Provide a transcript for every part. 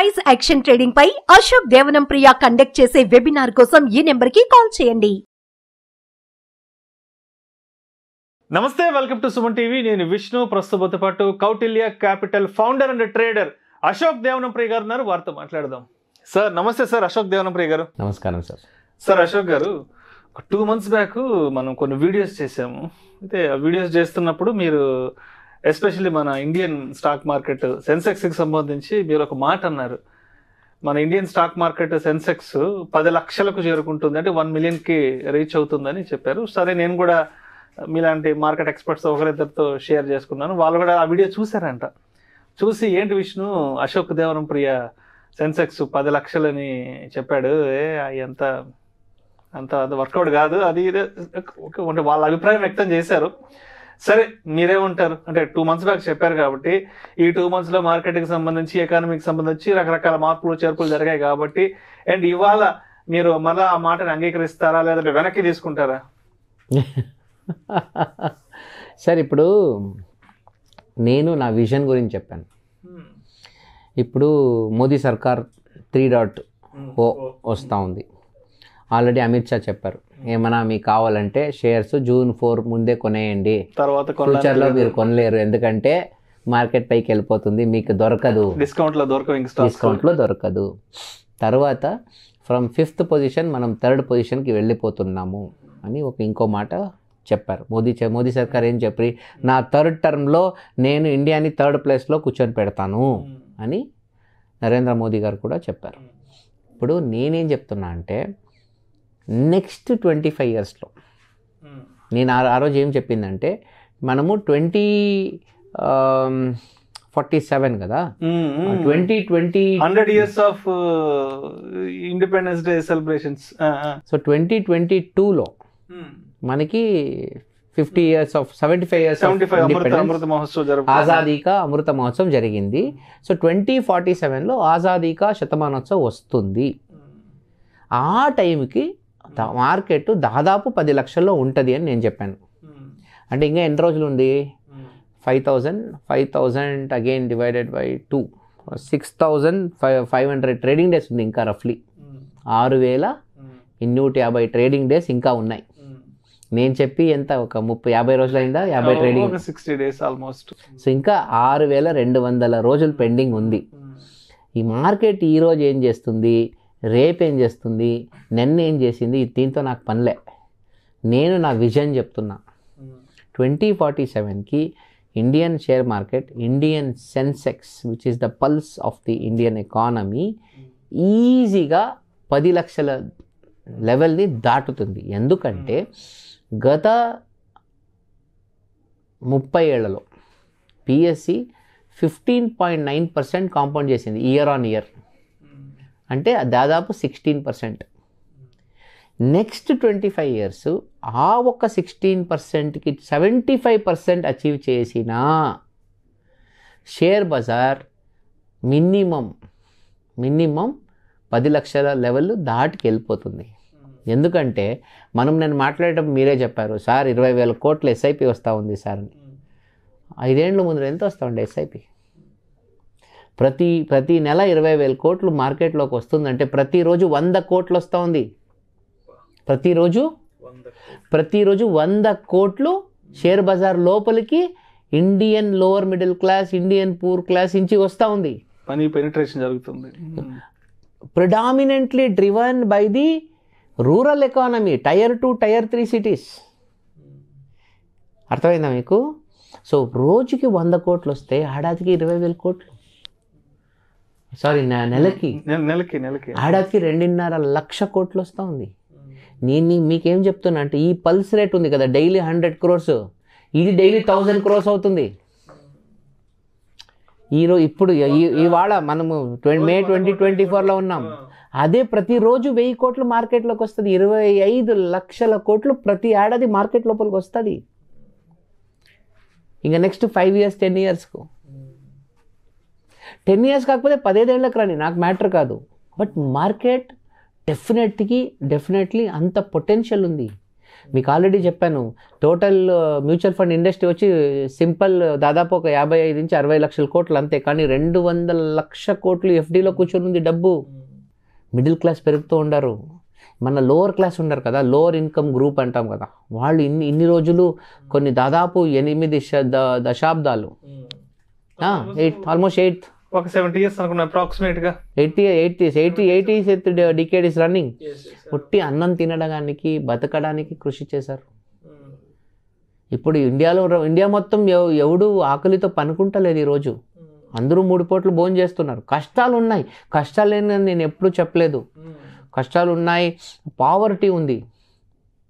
Price action trading పై అశోక్ దేవనం ప్రియ conduct చేసే webinar కోసం ఈ నెంబర్ కి కాల్ చేయండి. నమస్తే, వెల్కమ్ టు సుమన్ టీవీ. నేను విష్ణు. ప్రస్తుతంతో పాటు Kautilya capital founder and trader Ashok Devanampriya గారు ఉన్నారు. వారితో మాట్లాడదాం. సార్ నమస్తే. సార్ అశోక్ దేవనం ప్రియ గారు. నమస్కారం sir. Sir Ashok garu, 2 months back మనం కొన్ని వీడియోస్ చేసాము. అయితే ఆ వీడియోస్ చేస్తున్నప్పుడు మీరు ఎస్పెషల్లీ మన ఇండియన్ స్టాక్ మార్కెట్ సెన్సెక్స్కి సంబంధించి మీరు ఒక మాట అన్నారు. మన ఇండియన్ స్టాక్ మార్కెట్ సెన్సెక్స్ 10 లక్షలకు చేరుకుంటుంది, అంటే 1 millionకి రీచ్ అవుతుందని చెప్పారు. సరే, నేను కూడా మీలాంటి మార్కెట్ ఎక్స్పర్ట్స్ ఒకరిద్దరితో షేర్ చేసుకున్నాను. వాళ్ళు కూడా ఆ వీడియో చూసారంట. చూసి ఏంటి విష్ణు, అశోక్ దేవనం ప్రియ సెన్సెక్స్ 10 లక్షలని చెప్పాడు, అంత అంత వర్కౌట్ కాదు అది అంటే వాళ్ళ అభిప్రాయం వ్యక్తం చేశారు. సరే, మీరేమంటారు? అంటే 2 months బ్యాక్ చెప్పారు కాబట్టి ఈ 2 monthsలో మార్కెట్కి సంబంధించి, ఎకానమీకి సంబంధించి రకరకాల మార్పులు చేర్పులు జరిగాయి కాబట్టి, అండ్ ఇవాళ మీరు మళ్ళీ ఆ మాటను అంగీకరిస్తారా లేదంటే వెనక్కి తీసుకుంటారా? సార్, ఇప్పుడు నేను నా విజన్ గురించి చెప్పాను. ఇప్పుడు మోదీ సర్కార్ 3.0 వస్తూ ఉంది. ఆల్రెడీ అమిత్ షా చెప్పారు, ఏమన్నా మీకు కావాలంటే షేర్స్ June 4 ముందే కొనేయండి, తర్వాత ఫ్యూచర్లో మీరు కొనలేరు, ఎందుకంటే మార్కెట్ పైకి వెళ్ళిపోతుంది, మీకు దొరకదు, డిస్కౌంట్లో దొరకదు. తర్వాత ఫ్రమ్ 5th పొజిషన్ మనం 3rd పొజిషన్కి వెళ్ళిపోతున్నాము అని ఇంకో మాట చెప్పారు. మోదీ సర్కార్ ఏం చెప్పి, నా 3rd టర్మ్లో నేను ఇండియాని 3rd ప్లేస్లో కూర్చొని పెడతాను అని నరేంద్ర మోదీ గారు కూడా చెప్పారు. ఇప్పుడు నేనేం చెప్తున్నా అంటే, నెక్స్ట్ 25 yearsలో నేను ఆ రోజు ఏం చెప్పిందంటే, మనము 2047 కదా, 100 years of Independence Day celebrations. So 2022లో మనకి 50 years ఆఫ్ 75 years అమృత మహోత్సవ్, ఆజాదీ కా అమృత మహోత్సవం జరిగింది. సో 2047లో ఆజాదీ కా శతమానోత్సవ్ వస్తుంది. ఆ టైంకి మార్కెట్ దాదాపు 10 లక్షల్లో ఉంటుంది అని నేను చెప్పాను. అంటే ఇంకా ఎన్ని రోజులు ఉంది? 5,000 again divided by 2, 6,500 trading days ఉంది ఇంకా. రఫ్లీ 6,250 ట్రేడింగ్ డేస్ ఇంకా ఉన్నాయి. నేను చెప్పి ఎంత, ఒక 30-50 రోజులు అయిందా? 50 ట్రేడింగ్, 60 days ఆల్మోస్ట్. సో ఇంకా 6,200 రోజులు పెండింగ్ ఉంది. ఈ మార్కెట్ ఈరోజు ఏం చేస్తుంది, రేపు ఏం చేస్తుంది, నిన్న ఏం చేసింది, దీంతో నాకు పనిలే. నేను నా విజన్ చెప్తున్నా. 2047కి Indian share market, Indian Sensex which is the pulse of the Indian economy, ఈజీగా 10 లక్షల లెవెల్ని దాటుతుంది. ఎందుకంటే గత 30 ఏళ్లలో పిఎస్సి 15.9% కాంపౌండ్ చేసింది ఇయర్ ఆన్ ఇయర్, అంటే దాదాపు 16%. నెక్స్ట్ 25 years ఆ ఒక్క 16%కి 75% అచీవ్ చేసిన షేర్ బజార్ మినిమం 10 లక్షల లెవెల్ దాటికి వెళ్ళిపోతుంది. ఎందుకంటే నేను మాట్లాడేటప్పుడు మీరే చెప్పారు, సార్ 20,000 కోట్ల ఎస్ఐపి వస్తూ ఉంది సార్ అని. 5 ఏళ్ళ ముందు ఎంత వస్తూ ఉండే ఎస్ఐపి? ప్రతి నెల 20,000 కోట్లు మార్కెట్లోకి వస్తుందంటే ప్రతిరోజు 100 కోట్లు వస్తూ ఉంది. ప్రతిరోజు 100 కోట్లు షేర్ బజార్ లోపలికి Indian lower middle class, Indian poor class నుంచి వస్తూ ఉంది. పెనిట్రేషన్ జరుగుతుంది. Predominantly driven by the rural economy, Tier 2, Tier 3 cities. అర్థమైందా మీకు? సో రోజుకి 100 కోట్లు వస్తే ఏడాదికి 20,000 కోట్లు, సారీ నెలకి ఏడాదికి 2.5 లక్ష కోట్లు వస్తూ ఉంది. నేను మీకేం చెప్తున్నా అంటే, ఈ పల్స్ రేట్ ఉంది కదా, డైలీ 100 crores, ఇది డైలీ 1000 crores అవుతుంది. ఇప్పుడు ఇవాళ మనము May 2024లో ఉన్నాం. అదే ప్రతిరోజు 1000 కోట్లు మార్కెట్లోకి వస్తుంది. 25 లక్షల కోట్లు ప్రతి ఏడాది మార్కెట్ లోపలికి వస్తుంది. ఇంకా నెక్స్ట్ 5 years 10 yearsకు 10 years కాకపోతే 15 ఏళ్ళకి రండి, నాకు మ్యాటర్ కాదు. బట్ మార్కెట్ డెఫినెట్లీ అంత పొటెన్షియల్ ఉంది. మీకు ఆల్రెడీ చెప్పాను, టోటల్ మ్యూచువల్ ఫండ్ ఇండస్ట్రీ వచ్చి సింపుల్ దాదాపు ఒక 55 నుంచి 60 లక్షల కోట్లు అంతే. కానీ 200 లక్షల కోట్లు ఎఫ్డీలో కూర్చొని ఉంది డబ్బు. మిడిల్ క్లాస్ పెరుగుతూ ఉండరు, మన లోవర్ క్లాస్ ఉండరు కదా, లోవర్ ఇన్కమ్ గ్రూప్ అంటాం కదా, వాళ్ళు ఇన్ని రోజులు కొన్ని దాదాపు 8 దశాబ్దాలు, ఆల్మోస్ట్ 8 ఒక 70 years అనుకున్నా అప్రాక్సిమేట్ గా. 80 డికేడ్ ఇస్ రన్నింగ్. పుట్టి అన్నం తినడానికి బతకడానికి కృషి చేశారు. ఇప్పుడు ఇండియా మొత్తం ఎవడు ఆకలితో పనుకుంటలేదు ఈరోజు. అందరూ 3 పూటలు భోజనం చేస్తున్నారు. కష్టాలు ఉన్నాయి, కష్టాలు లేని నేను ఎప్పుడూ చెప్పలేదు. కష్టాలు ఉన్నాయి, పావర్టీ ఉంది,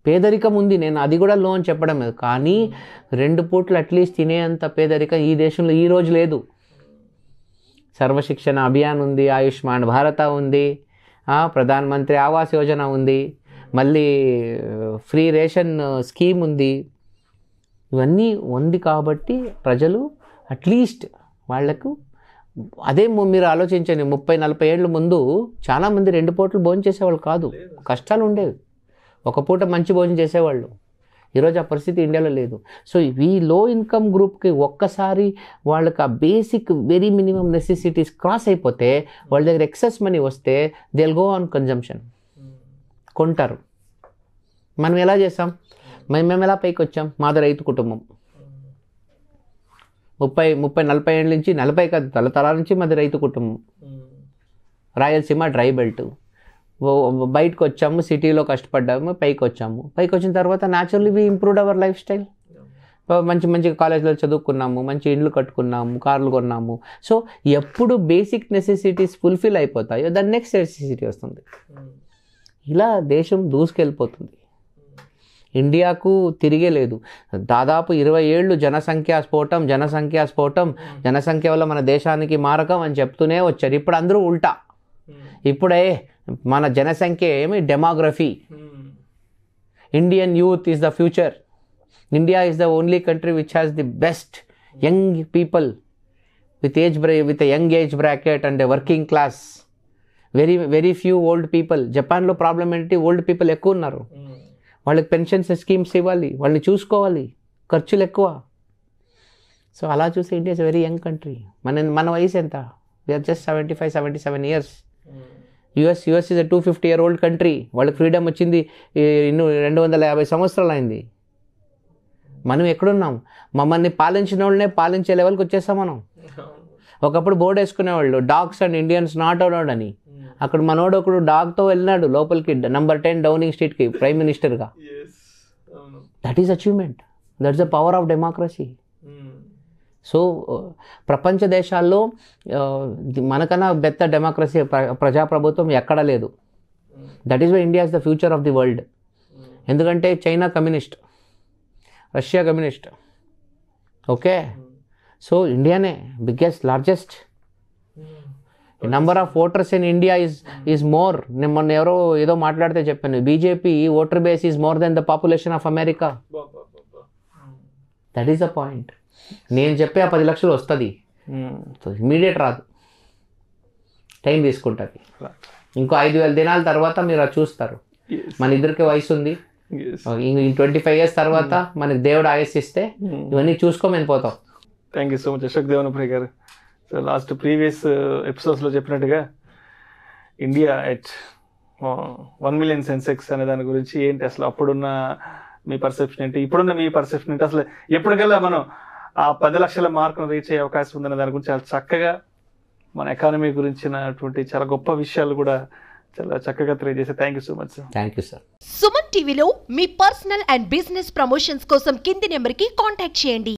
పేదరికం ఉంది. నేను అది కూడా లో అని చెప్పడం లేదు. కానీ 2 పూటలు అట్లీస్ట్ తినేంత పేదరికం ఈ దేశంలో ఈ రోజు లేదు. సర్వశిక్షణ అభియాన్ ఉంది, ఆయుష్మాన్ భారత ఉంది, ప్రధాన మంత్రి ఆవాస్ యోజన ఉంది, మళ్ళీ ఫ్రీ రేషన్ స్కీమ్ ఉంది. ఇవన్నీ ఉంది కాబట్టి ప్రజలు అట్లీస్ట్ వాళ్లకు అదే మీరు ఆలోచించండి. 30-40 ఏళ్ళ ముందు చాలామంది 2 పూటలు భోజనం చేసేవాళ్ళు కాదు, కష్టాలు ఉండేవి. ఒక పూట మంచి భోజనం చేసేవాళ్ళు. ఈరోజు ఆ పరిస్థితి ఇండియాలో లేదు. సో ఈ లో ఇన్కమ్ గ్రూప్కి ఒక్కసారి వాళ్ళకి ఆ basic very minimum necessities cross అయిపోతే, వాళ్ళ దగ్గర ఎక్సెస్ మనీ వస్తే they will go on consumption, కొంటారు. మనం ఎలా చేస్తాం, మేము ఎలా పైకి వచ్చాం? మాది రైతు కుటుంబం. 30-40 ఏళ్ళ నుంచి, 40 కాదు, తరతరాల నుంచి మాది రైతు కుటుంబం. Rayalaseema dry belt. బయటకు వచ్చాము, సిటీలో కష్టపడ్డాము, పైకి వచ్చాము. పైకి వచ్చిన తర్వాత naturally we improved our lifestyle. మంచి కాలేజ్లో చదువుకున్నాము, మంచి ఇండ్లు కట్టుకున్నాము, కార్లు కొన్నాము. సో ఎప్పుడు బేసిక్ నెసెసిటీస్ ఫుల్ఫిల్ అయిపోతాయో దాని నెక్స్ట్ నెసెసిటీ వస్తుంది. ఇలా దేశం దూసుకెళ్ళిపోతుంది. ఇండియాకు తిరిగే లేదు. దాదాపు 20 ఏళ్ళు జనసంఖ్యా స్ఫోటం, జనసంఖ్య వల్ల మన దేశానికి మారకం అని చెప్తూనే వచ్చారు. ఇప్పుడు అందరూ ఉల్టా. ఇప్పుడే మన జనసంఖ్య ఏమి, demography. Indian youth is the future. India is the only country which has the best young people with young age bracket and working class. Very few old people. జపాన్లో ప్రాబ్లం ఏంటి, ఓల్డ్ పీపుల్ ఎక్కువ ఉన్నారు. వాళ్ళకి pensions schemes ఇవ్వాలి, వాళ్ళని చూసుకోవాలి, ఖర్చులు ఎక్కువ. సో అలా చూస్తే India is very young country. మన వయసు ఎంత? We are just 75-77 years. US is a 250-year-old country. వాళ్ళకి ఫ్రీడమ్ వచ్చింది 250 సంవత్సరాలు అయింది. మనం ఎక్కడున్నాం? మమ్మల్ని పాలించిన వాళ్ళనే పాలించే లెవెల్కి వచ్చేస్తాం మనం. ఒకప్పుడు బోర్డు వేసుకునేవాళ్ళు, dogs and Indians not allowed అని. అక్కడ మనోడు ఒకడు డాగ్తో వెళ్ళినాడు లోపలికి, నంబర్ 10 డౌనింగ్ స్ట్రీట్కి, ప్రైమ్ మినిస్టర్గా. That is achievement. That's the power of democracy. So ప్రపంచ దేశాల్లో మనకన్నా పెద్ద డెమోక్రసీ, ప్రజాప్రభుత్వం ఎక్కడా లేదు. That is why India is the future of the world. ఎందుకంటే China communist, Russia communist. Okay, so ఇండియానే biggest, largest. Number of voters in India is more. నేను మొన్న ఎవరో ఏదో మాట్లాడితే చెప్పాను, BJP voter base is more than the population of America. That is the point. నేను చెప్పే 10 లక్షలు వస్తుంది, ఇమీడియట్ రాదు, టైం తీసుకుంటుంది. ఇంకో 5,000 దినాల తర్వాత మీరు అది చూస్తారు. మన ఇద్దరికి వయసు ఉంది, 25 years తర్వాత మనకి దేవుడు ఆయుస్ ఇస్తే ఇవన్నీ చూసుకోమని పోతాం. Thank you so much Ashok Devanampriya గారు. సో లాస్ట్ ప్రీవియస్ ఎపిసోడ్స్లో చెప్పినట్టుగా ఇండియా ఎట్ 1 million సెన్సెక్స్ అనే దాని గురించి ఏంటి, అసలు అప్పుడున్న మీ పర్సెప్షన్ ఏంటి, ఇప్పుడున్న మీ పర్సెప్షన్ ఏంటి, అసలు ఎప్పటికల్లా మనం ఆ 10 లక్షల మార్కును రీచ్ అయ్యే అవకాశం ఉందనే దాని గురించి చాలా చక్కగా, మన ఎకానమీ గురించినటువంటి చాలా గొప్ప విషయాలు కూడా చాలా చక్కగా తెలియజేశారు. Thank you so much sir. Thank you sir. Suman టీవీలో మీ పర్సనల్ అండ్ బిజినెస్ ప్రమోషన్స్ కోసం కింది నెంబర్కి కాంటాక్ట్ చేయండి.